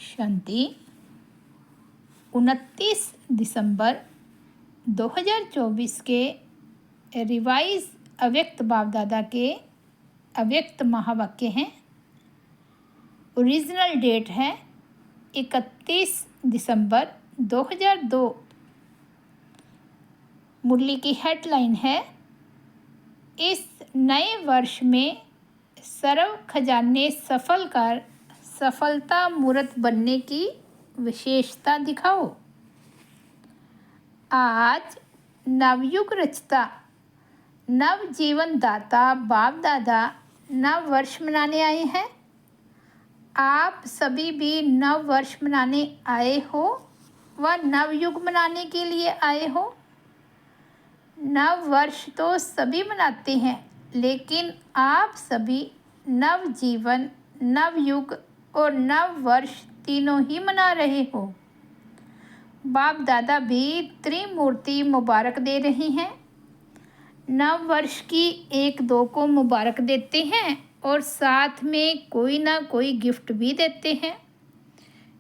शांति। 29 दिसंबर 2024 के रिवाइज अव्यक्त बाप दादा के अव्यक्त महावाक्य हैं। ओरिजिनल डेट है 31 दिसंबर 2002। मुरली की हेडलाइन है, इस नए वर्ष में सर्व खजाने सफल कर सफलता मूर्त बनने की विशेषता दिखाओ। आज नवयुग रचता नव जीवन दाता बाप दादा नव वर्ष मनाने आए हैं। आप सभी भी नव वर्ष मनाने आए हो व नवयुग मनाने के लिए आए हो। नव वर्ष तो सभी मनाते हैं, लेकिन आप सभी नव जीवन, नव युग और नव वर्ष तीनों ही मना रहे हो। बाप दादा भी त्रिमूर्ति मुबारक दे रहे हैं। नव वर्ष की 1-2 को मुबारक देते हैं और साथ में कोई ना कोई गिफ्ट भी देते हैं।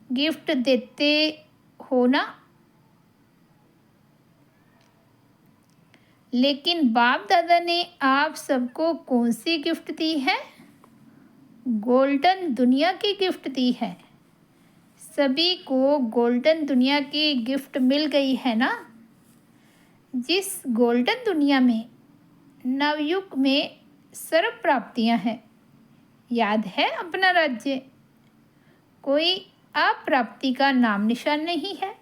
गिफ्ट देते हो ना, लेकिन बाप दादा ने आप सबको कौन सी गिफ्ट दी है? गोल्डन दुनिया की गिफ्ट दी है। सभी को गोल्डन दुनिया की गिफ्ट मिल गई है ना। जिस गोल्डन दुनिया में नवयुग में सर्व प्राप्तियां हैं। याद है अपना राज्य, कोई अप्राप्ति का नाम निशान नहीं है।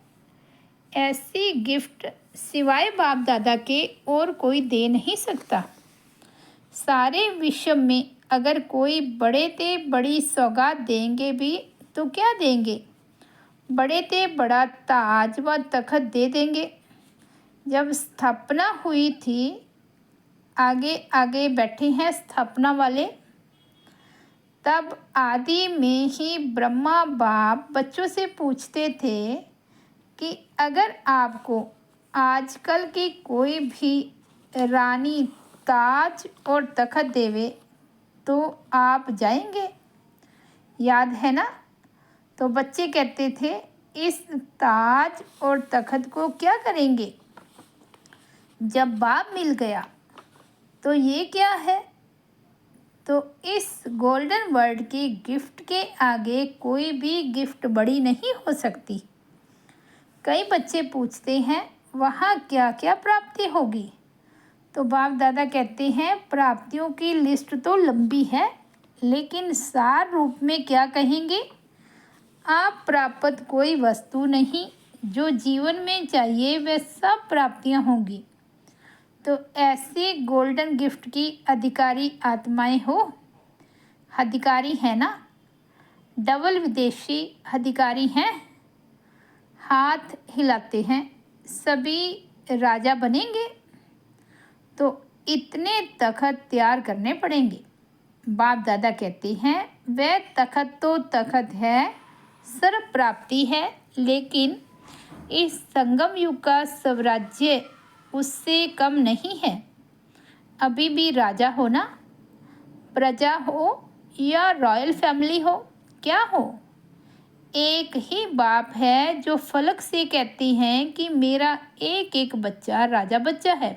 ऐसी गिफ्ट सिवाय बाप दादा के और कोई दे नहीं सकता। सारे विश्व में अगर कोई बड़े ते बड़ी सौगात देंगे भी तो क्या देंगे? बड़े ते बड़ा ताज व तखत दे देंगे। जब स्थापना हुई थी, आगे आगे बैठे हैं स्थापना वाले, तब आदि में ही ब्रह्मा बाप बच्चों से पूछते थे कि अगर आपको आजकल की कोई भी रानी ताज और तखत देवे तो आप जाएंगे? याद है ना? तो बच्चे कहते थे, इस ताज और तखत को क्या करेंगे? जब बाप मिल गया तो ये क्या है? तो इस गोल्डन वर्ल्ड की गिफ्ट के आगे कोई भी गिफ्ट बड़ी नहीं हो सकती। कई बच्चे पूछते हैं, वहाँ क्या क्या प्राप्ति होगी? तो बाप दादा कहते हैं, प्राप्तियों की लिस्ट तो लंबी है, लेकिन सार रूप में क्या कहेंगे? आप प्राप्त कोई वस्तु नहीं, जो जीवन में चाहिए वह सब प्राप्तियां होंगी। तो ऐसे गोल्डन गिफ्ट की अधिकारी आत्माएं हो। अधिकारी है ना? डबल विदेशी अधिकारी हैं। हाथ हिलाते हैं, सभी राजा बनेंगे। तो इतने तखत तैयार करने पड़ेंगे। बाप दादा कहते हैं, वह तखत तो तखत है, सर्व प्राप्ति है, लेकिन इस संगम युग का स्वराज्य उससे कम नहीं है। अभी भी राजा हो ना, प्रजा हो या रॉयल फैमिली हो, क्या हो? एक ही बाप है जो फलक से कहती हैं कि मेरा एक एक बच्चा राजा बच्चा है।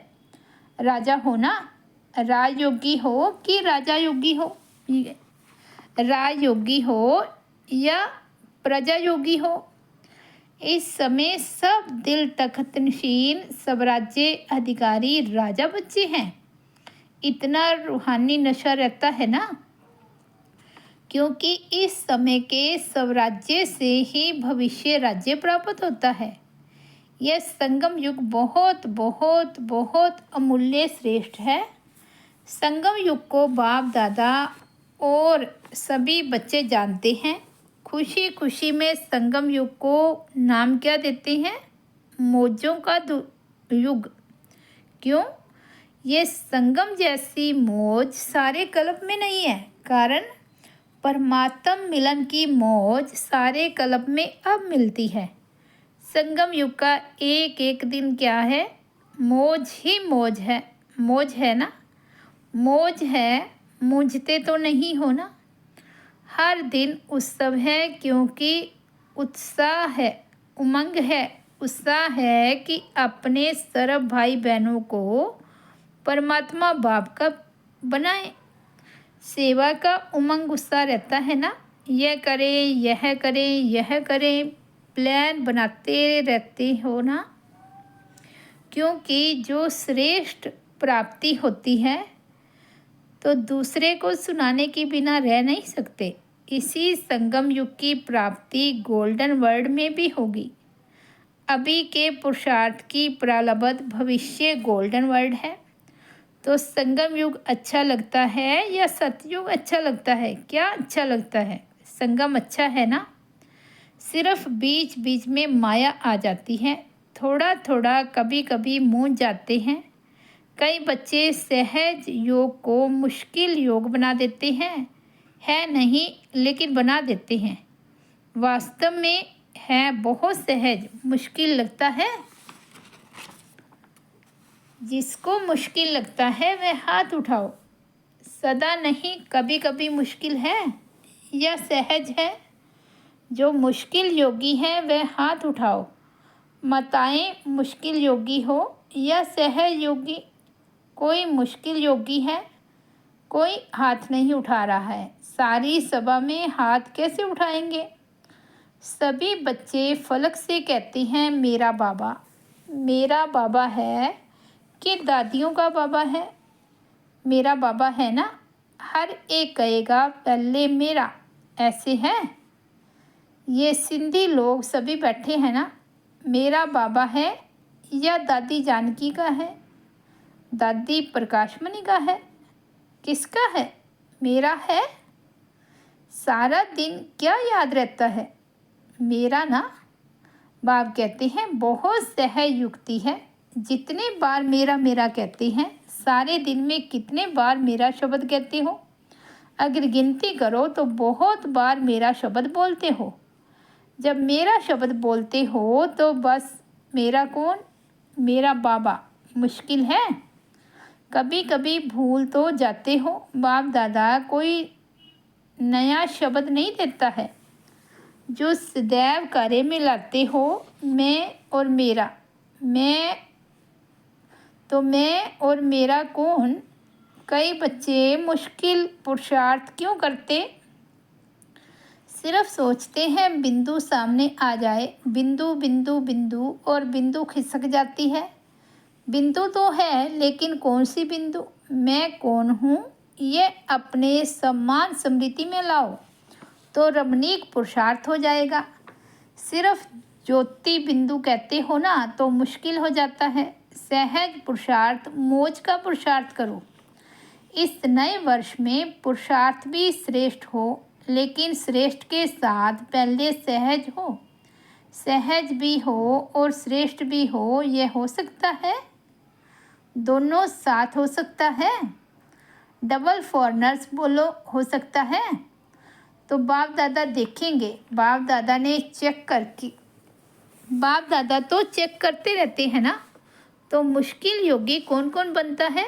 राजा हो ना, राजयोगी हो कि राजा योगी हो, राजयोगी हो या प्रजा योगी हो। इस समय सब दिल तखत नशीन स्वराज्य अधिकारी राजा बच्चे हैं। इतना रूहानी नशा रहता है ना, क्योंकि इस समय के स्वराज्य से ही भविष्य राज्य प्राप्त होता है। यह संगम युग बहुत बहुत बहुत अमूल्य श्रेष्ठ है। संगम युग को बाप दादा और सभी बच्चे जानते हैं। खुशी खुशी में संगम युग को नाम क्या देते हैं? मौजों का युग। क्यों? ये संगम जैसी मौज सारे कल्प में नहीं है। कारण परमात्म मिलन की मौज सारे कल्प में अब मिलती है। संगम युग का एक एक दिन क्या है? मौज ही मौज है। मौज है ना? मौज है, मूंझते तो नहीं हो ना? हर दिन उत्सव है, क्योंकि उत्साह है, उमंग है, उत्साह है कि अपने सर्व भाई बहनों को परमात्मा बाप का बनाए। सेवा का उमंग उत्साह रहता है ना, यह करें, यह करें, यह करें, प्लान बनाते रहते हो ना, क्योंकि जो श्रेष्ठ प्राप्ति होती है तो दूसरे को सुनाने के बिना रह नहीं सकते। इसी संगम युग की प्राप्ति गोल्डन वर्ल्ड में भी होगी। अभी के पुरुषार्थ की प्रारब्ध भविष्य गोल्डन वर्ल्ड है। तो संगम युग अच्छा लगता है या सतयुग अच्छा लगता है? क्या अच्छा लगता है? संगम अच्छा है ना। सिर्फ बीच बीच में माया आ जाती है, थोड़ा थोड़ा कभी कभी मूंझ जाते हैं। कई बच्चे सहज योग को मुश्किल योग बना देते हैं। है नहीं, लेकिन बना देते हैं। वास्तव में है बहुत सहज, मुश्किल लगता है। जिसको मुश्किल लगता है वह हाथ उठाओ। सदा नहीं, कभी कभी मुश्किल है या सहज है? जो मुश्किल योगी है वह हाथ उठाओ। बताएं, मुश्किल योगी हो या सहज योगी? कोई मुश्किल योगी है? कोई हाथ नहीं उठा रहा है। सारी सभा में हाथ कैसे उठाएंगे? सभी बच्चे फलक से कहते हैं मेरा बाबा। मेरा बाबा है कि दादियों का बाबा है? मेरा बाबा है ना। हर एक कहेगा पहले मेरा। ऐसे है। ये सिंधी लोग सभी बैठे हैं ना। मेरा बाबा है या दादी जानकी का है? दादी प्रकाशमणि का है? किसका है? मेरा है। सारा दिन क्या याद रहता है? मेरा ना। बाप कहते हैं बहुत सहज युक्ति है। जितने बार मेरा मेरा कहते हैं, सारे दिन में कितने बार मेरा शब्द कहते हो? अगर गिनती करो तो बहुत बार मेरा शब्द बोलते हो। जब मेरा शब्द बोलते हो तो बस मेरा कौन? मेरा बाबा। मुश्किल है? कभी कभी भूल तो जाते हो। बाप दादा कोई नया शब्द नहीं देता है जो सदैव कार्य में लाते हो। मैं और मेरा। मैं और मेरा कौन? कई बच्चे मुश्किल पुरुषार्थ क्यों करते? सिर्फ सोचते हैं बिंदु सामने आ जाए। बिंदु बिंदु बिंदु और बिंदु खिसक जाती है। बिंदु तो है, लेकिन कौन सी बिंदु? मैं कौन हूँ ये अपने सम्मान स्मृति में लाओ तो रमणीक पुरुषार्थ हो जाएगा। सिर्फ ज्योति बिंदु कहते हो ना तो मुश्किल हो जाता है। सहज पुरुषार्थ, मौज का पुरुषार्थ करो। इस नए वर्ष में पुरुषार्थ भी श्रेष्ठ हो, लेकिन श्रेष्ठ के साथ पहले सहज हो। सहज भी हो और श्रेष्ठ भी हो, यह हो सकता है? दोनों साथ हो सकता है? डबल फॉरनर्स बोलो, हो सकता है? तो बाप दादा देखेंगे। बाप दादा तो चेक करते रहते हैं ना। तो मुश्किल योगी कौन कौन बनता है?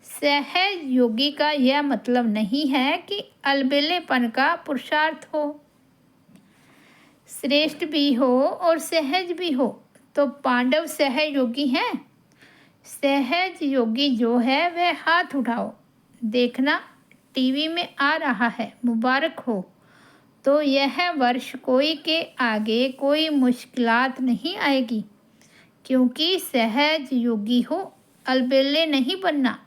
सहज योगी का यह मतलब नहीं है कि अलबेलेपन का पुरुषार्थ हो। श्रेष्ठ भी हो और सहज भी हो। तो पांडव सहज योगी हैं। सहज योगी जो है वह हाथ उठाओ। देखना, टीवी में आ रहा है, मुबारक हो। तो यह वर्ष कोई के आगे कोई मुश्किलात नहीं आएगी, क्योंकि सहज योगी हो, अलबेले नहीं बनना।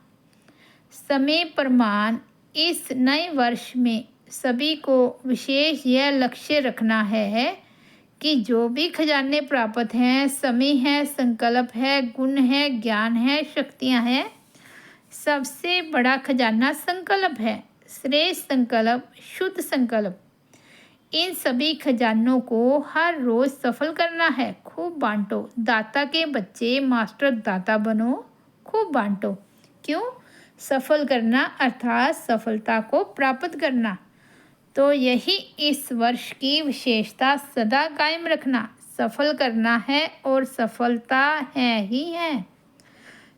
समय प्रमाण इस नए वर्ष में सभी को विशेष यह लक्ष्य रखना है कि जो भी खजाने प्राप्त हैं, समय है, संकल्प है, गुण है, ज्ञान है, शक्तियाँ हैं, सबसे बड़ा खजाना संकल्प है। श्रेष्ठ संकल्प, शुद्ध संकल्प। इन सभी खजानों को हर रोज़ सफल करना है। खूब बांटो। दाता के बच्चे मास्टर दाता बनो, खूब बांटो। क्यों? सफल करना अर्थात सफलता को प्राप्त करना। तो यही इस वर्ष की विशेषता सदा कायम रखना। सफल करना है और सफलता है ही है।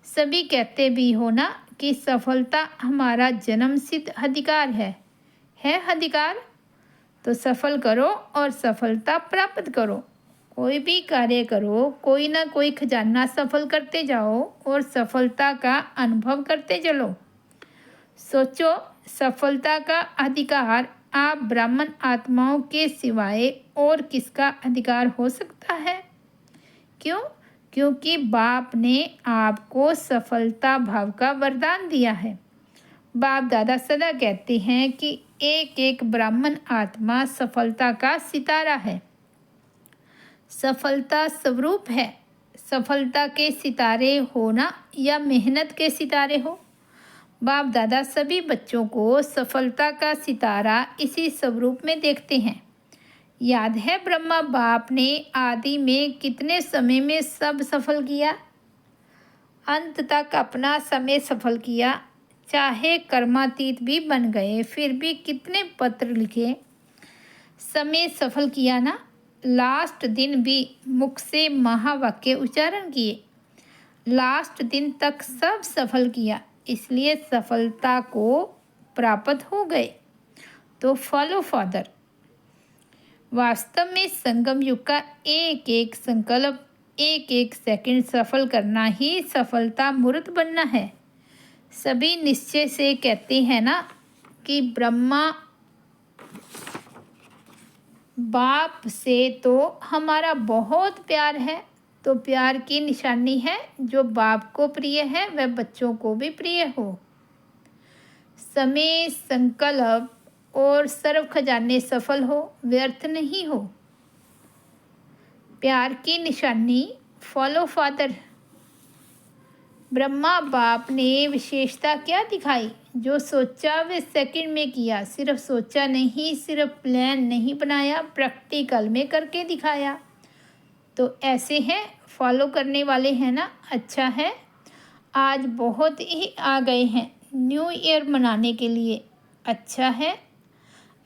सभी कहते भी हो ना कि सफलता हमारा जन्मसिद्ध अधिकार है। अधिकार? तो सफल करो और सफलता प्राप्त करो। कोई भी कार्य करो, कोई ना कोई खजाना सफल करते जाओ और सफलता का अनुभव करते चलो। सोचो, सफलता का अधिकार आप ब्राह्मण आत्माओं के सिवाय और किसका अधिकार हो सकता है? क्यों? क्योंकि बाप ने आपको सफलता भाव का वरदान दिया है। बाप दादा सदा कहते हैं कि एक एक ब्राह्मण आत्मा सफलता का सितारा है। सफलता स्वरूप है। सफलता के सितारे होना या मेहनत के सितारे हो, बाप दादा सभी बच्चों को सफलता का सितारा इसी स्वरूप में देखते हैं। याद है ब्रह्मा बाप ने आदि में कितने समय में सब सफल किया? अंत तक अपना समय सफल किया। चाहे कर्मातीत भी बन गए फिर भी कितने पत्र लिखे, समय सफल किया ना। लास्ट दिन भी मुख से महावाक्य उच्चारण किए। लास्ट दिन तक सब सफल किया, इसलिए सफलता को प्राप्त हो गए। तो फॉलो फादर। वास्तव में संगम युग का एक एक संकल्प, एक एक सेकंड सफल करना ही सफलता मूर्त बनना है। सभी निश्चय से कहते हैं ना कि ब्रह्मा बाप से तो हमारा बहुत प्यार है। तो प्यार की निशानी है, जो बाप को प्रिय है वह बच्चों को भी प्रिय हो। समय, संकल्प और सर्व खजाने सफल हो, व्यर्थ नहीं हो। प्यार की निशानी फॉलो फादर। ब्रह्मा बाप ने विशेषता क्या दिखाई? जो सोचा वे सेकंड में किया। सिर्फ सोचा नहीं, सिर्फ प्लान नहीं बनाया, प्रैक्टिकल में करके दिखाया। तो ऐसे हैं, फॉलो करने वाले हैं ना। अच्छा है, आज बहुत ही आ गए हैं न्यू ईयर मनाने के लिए। अच्छा है,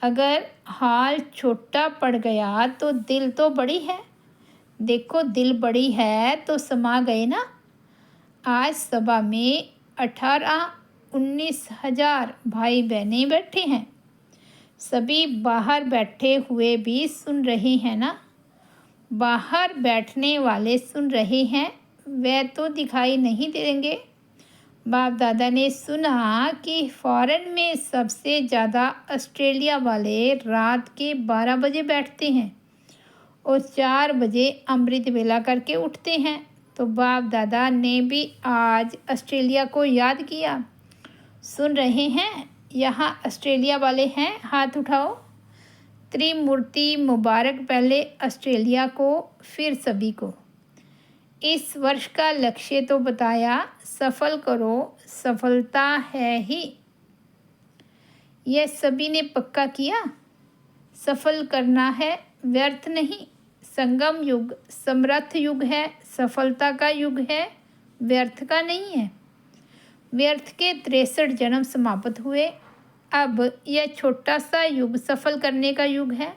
अगर हाल छोटा पड़ गया तो दिल तो बड़ी है। देखो, दिल बड़ी है तो समा गए ना। आज सभा में 18-19 हजार भाई बहनें बैठे हैं। सभी बाहर बैठे हुए भी सुन रहे हैं ना। बाहर बैठने वाले सुन रहे हैं, वे तो दिखाई नहीं देंगे। बाप दादा ने सुना कि फॉरेन में सबसे ज़्यादा ऑस्ट्रेलिया वाले रात के 12 बजे बैठते हैं और 4 बजे अमृत वेला करके उठते हैं। तो बाप दादा ने भी आज ऑस्ट्रेलिया को याद किया। सुन रहे हैं? यहाँ ऑस्ट्रेलिया वाले हैं, हाथ उठाओ। त्रिमूर्ति मुबारक, पहले ऑस्ट्रेलिया को फिर सभी को। इस वर्ष का लक्ष्य तो बताया, सफल करो, सफलता है ही। यह सभी ने पक्का किया। सफल करना है, व्यर्थ नहीं। संगम युग समर्थ युग है, सफलता का युग है, व्यर्थ का नहीं है। व्यर्थ के 63 जन्म समाप्त हुए। अब यह छोटा सा युग सफल करने का युग है।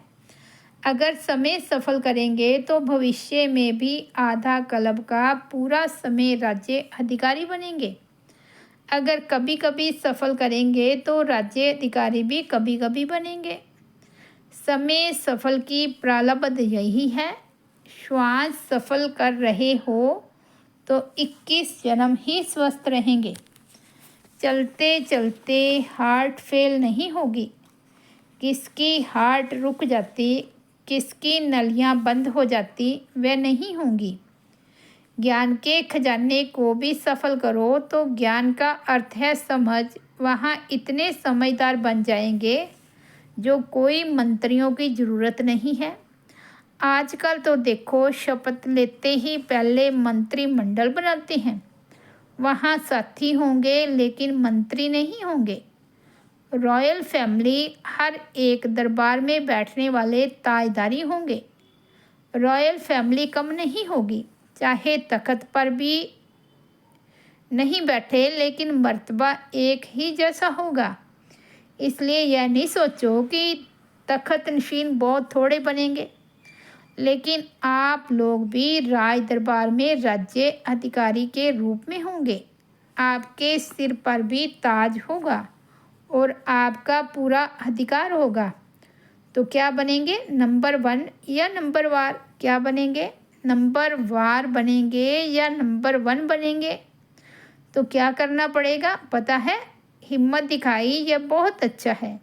अगर समय सफल करेंगे तो भविष्य में भी आधा कल्प का पूरा समय राज्य अधिकारी बनेंगे। अगर कभी कभी सफल करेंगे तो राज्य अधिकारी भी कभी कभी बनेंगे। समय सफल की प्रारब्ध यही है। श्वास सफल कर रहे हो तो 21 जन्म ही स्वस्थ रहेंगे। चलते चलते हार्ट फेल नहीं होगी। किसकी हार्ट रुक जाती, किसकी नलियां बंद हो जाती, वे नहीं होंगी। ज्ञान के खजाने को भी सफल करो तो ज्ञान का अर्थ है समझ। वहाँ इतने समझदार बन जाएंगे जो कोई मंत्रियों की ज़रूरत नहीं है। आजकल तो देखो, शपथ लेते ही पहले मंत्रिमंडल बनाते हैं। वहाँ साथी होंगे लेकिन मंत्री नहीं होंगे। रॉयल फैमिली, हर एक दरबार में बैठने वाले ताजदारी होंगे। रॉयल फैमिली कम नहीं होगी, चाहे तख्त पर भी नहीं बैठे लेकिन मर्तबा एक ही जैसा होगा। इसलिए यह नहीं सोचो कि तख्त नशीन बहुत थोड़े बनेंगे, लेकिन आप लोग भी राज दरबार में राज्य अधिकारी के रूप में होंगे। आपके सिर पर भी ताज होगा और आपका पूरा अधिकार होगा। तो क्या बनेंगे, नंबर वन या नंबर वार? क्या बनेंगे, नंबर वार बनेंगे या नंबर वन बनेंगे? तो क्या करना पड़ेगा पता है? हिम्मत दिखाई, यह बहुत अच्छा है,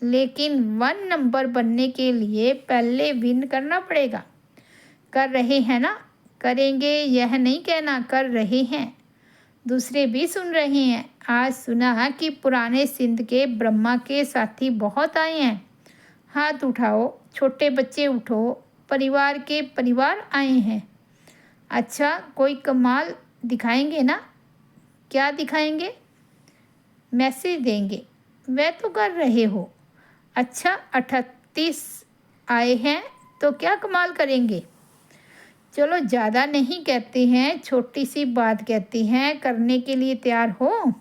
लेकिन वन नंबर बनने के लिए पहले विन करना पड़ेगा। कर रहे हैं ना? करेंगे यह नहीं कहना, कर रहे हैं। दूसरे भी सुन रहे हैं। आज सुना कि पुराने सिंध के ब्रह्मा के साथी बहुत आए हैं। हाथ उठाओ, छोटे बच्चे उठो, परिवार के परिवार आए हैं। अच्छा, कोई कमाल दिखाएंगे ना? क्या दिखाएंगे? मैसेज देंगे। वह तो कर रहे हो। अच्छा, 38 आए हैं तो क्या कमाल करेंगे? चलो, ज़्यादा नहीं कहते हैं, छोटी सी बात कहते हैं, करने के लिए तैयार हो?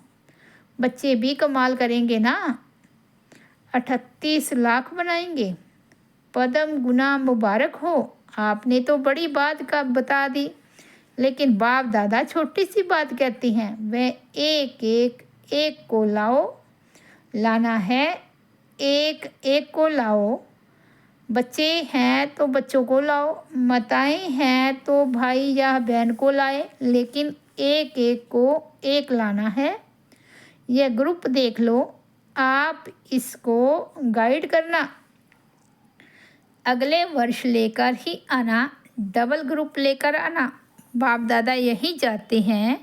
बच्चे भी कमाल करेंगे ना? 38 लाख बनाएंगे। पदम गुना मुबारक हो, आपने तो बड़ी बात का बता दी, लेकिन बाप दादा छोटी सी बात कहती हैं। वह एक को लाओ, लाना है, एक एक को लाओ। बच्चे हैं तो बच्चों को लाओ, माताएं हैं तो भाई या बहन को लाए, लेकिन एक एक को एक लाना है। यह ग्रुप देख लो, आप इसको गाइड करना। अगले वर्ष लेकर ही आना, डबल ग्रुप लेकर आना। बाप दादा यही चाहते हैं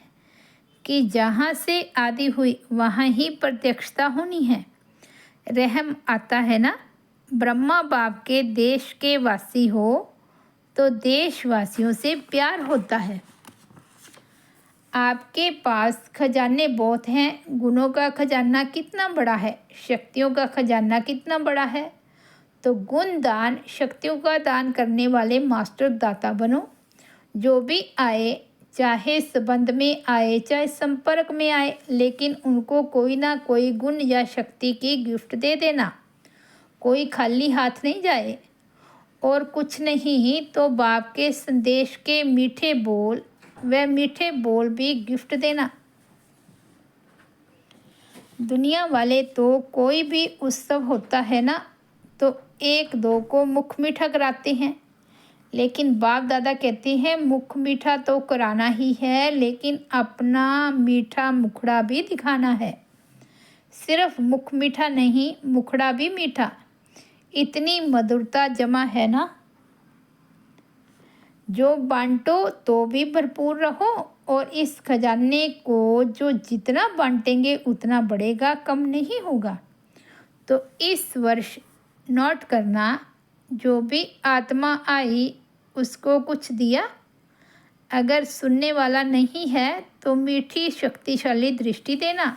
कि जहाँ से आदि हुई वहाँ ही प्रत्यक्षता होनी है। रहम आता है ना? ब्रह्मा बाप के देश के वासी हो तो देशवासियों से प्यार होता है। आपके पास खजाने बहुत हैं। गुणों का खजाना कितना बड़ा है, शक्तियों का खजाना कितना बड़ा है। तो गुण दान, शक्तियों का दान करने वाले मास्टर दाता बनो। जो भी आए, चाहे संबंध में आए चाहे संपर्क में आए, लेकिन उनको कोई ना कोई गुण या शक्ति की गिफ्ट दे देना। कोई खाली हाथ नहीं जाए। और कुछ नहीं तो बाप के संदेश के मीठे बोल, व मीठे बोल भी गिफ्ट देना। दुनिया वाले तो कोई भी उत्सव होता है ना, तो एक दो को मुख मीठा कराते हैं, लेकिन बाप दादा कहते हैं मुख मीठा तो कराना ही है, लेकिन अपना मीठा मुखड़ा भी दिखाना है। सिर्फ मुख मीठा नहीं, मुखड़ा भी मीठा। इतनी मधुरता जमा है ना। जो बांटो तो भी भरपूर रहो, और इस खजाने को जो जितना बांटेंगे उतना बढ़ेगा, कम नहीं होगा। तो इस वर्ष नोट करना, जो भी आत्मा आई उसको कुछ दिया। अगर सुनने वाला नहीं है तो मीठी शक्तिशाली दृष्टि देना,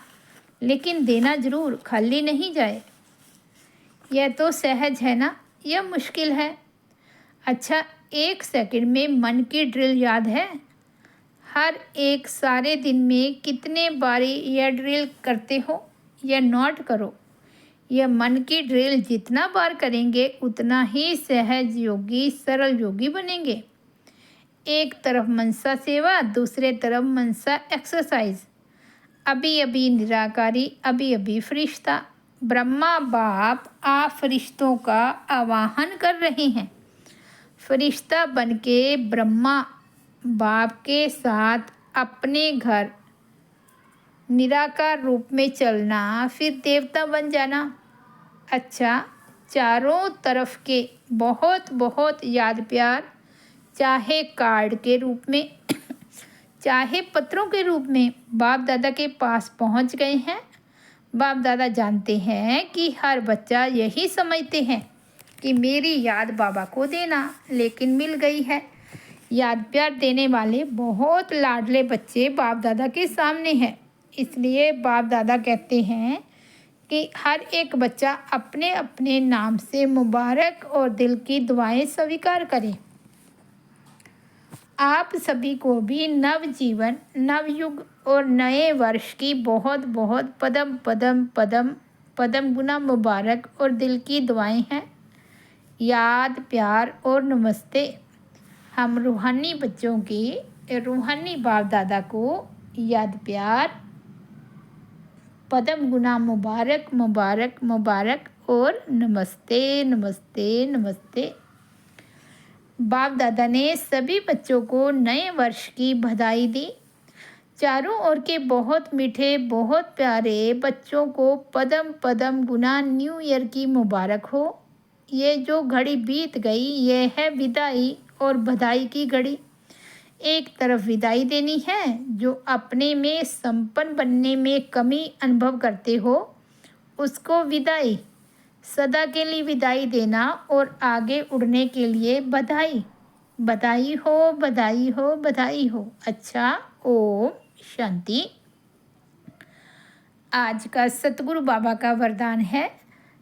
लेकिन देना जरूर, खाली नहीं जाए। यह तो सहज है ना, यह मुश्किल है। अच्छा, 1 सेकंड में मन की ड्रिल याद है? हर एक सारे दिन में कितने बारी यह ड्रिल करते हो, यह नोट करो। यह मन की ड्रिल जितना बार करेंगे उतना ही सहज योगी, सरल योगी बनेंगे। एक तरफ मनसा सेवा, दूसरे तरफ मनसा एक्सरसाइज। अभी अभी निराकारी, अभी अभी फरिश्ता। ब्रह्मा बाप आप फरिश्तों का आवाहन कर रहे हैं। फरिश्ता बनके ब्रह्मा बाप के साथ अपने घर निराकार रूप में चलना, फिर देवता बन जाना। अच्छा, चारों तरफ के बहुत बहुत याद प्यार, चाहे कार्ड के रूप में चाहे पत्रों के रूप में, बाप दादा के पास पहुंच गए हैं। बाप दादा जानते हैं कि हर बच्चा यही समझते हैं कि मेरी याद बाबा को देना, लेकिन मिल गई है। याद प्यार देने वाले बहुत लाडले बच्चे बाप दादा के सामने हैं। इसलिए बाप दादा कहते हैं कि हर एक बच्चा अपने अपने नाम से मुबारक और दिल की दुआएं स्वीकार करे। आप सभी को भी नव जीवन, नव युग और नए वर्ष की बहुत बहुत पदम पदम पदम पदम गुना मुबारक और दिल की दुआएं हैं। याद प्यार और नमस्ते। हम रूहानी बच्चों की रूहानी बाप दादा को याद प्यार, पदम गुना मुबारक मुबारक मुबारक और नमस्ते नमस्ते नमस्ते। बाप दादा ने सभी बच्चों को नए वर्ष की बधाई दी। चारों ओर के बहुत मीठे बहुत प्यारे बच्चों को पदम पदम गुना न्यू ईयर की मुबारक हो। ये जो घड़ी बीत गई ये है विदाई और बधाई की घड़ी। एक तरफ विदाई देनी है जो अपने में संपन्न बनने में कमी अनुभव करते हो उसको विदाई, सदा के लिए विदाई देना और आगे उड़ने के लिए बधाई। बधाई हो बधाई हो बधाई हो। अच्छा, ओम शांति। आज का सतगुरु बाबा का वरदान है,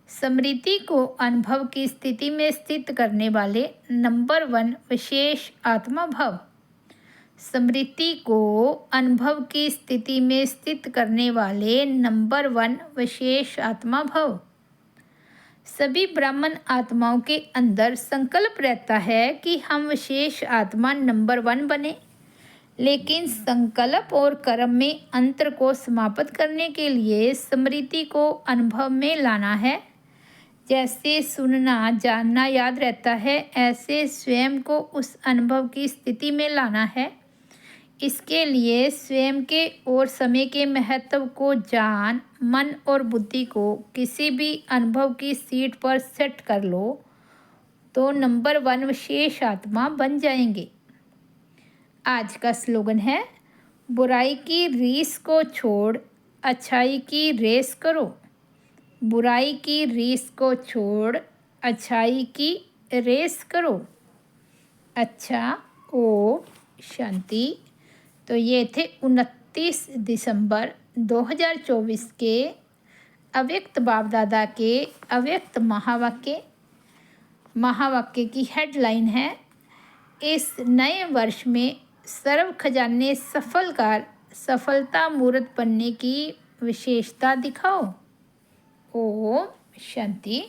स्मृति को अनुभव की स्थिति में स्थित करने वाले नंबर 1 विशेष आत्मा भव। स्मृति को अनुभव की स्थिति में स्थित करने वाले नंबर 1 विशेष आत्मा भव। सभी ब्राह्मण आत्माओं के अंदर संकल्प रहता है कि हम विशेष आत्मा नंबर 1 बने, लेकिन संकल्प और कर्म में अंतर को समाप्त करने के लिए स्मृति को अनुभव में लाना है। जैसे सुनना जानना याद रहता है, ऐसे स्वयं को उस अनुभव की स्थिति में लाना है। इसके लिए स्वयं के और समय के महत्व को जान मन और बुद्धि को किसी भी अनुभव की सीट पर सेट कर लो तो नंबर 1 विशेष आत्मा बन जाएंगे। आज का स्लोगन है, बुराई की रीस को छोड़ अच्छाई की रेस करो। बुराई की रीस को छोड़ अच्छाई की रेस करो। अच्छा, ओम शांति। तो ये थे 29 दिसंबर 2024 के अव्यक्त बाप दादा के अव्यक्त महावाक्य की हेडलाइन है, इस नए वर्ष में सर्व खजाने सफलकार सफलता मूर्त बनने की विशेषता दिखाओ। ओम शांति।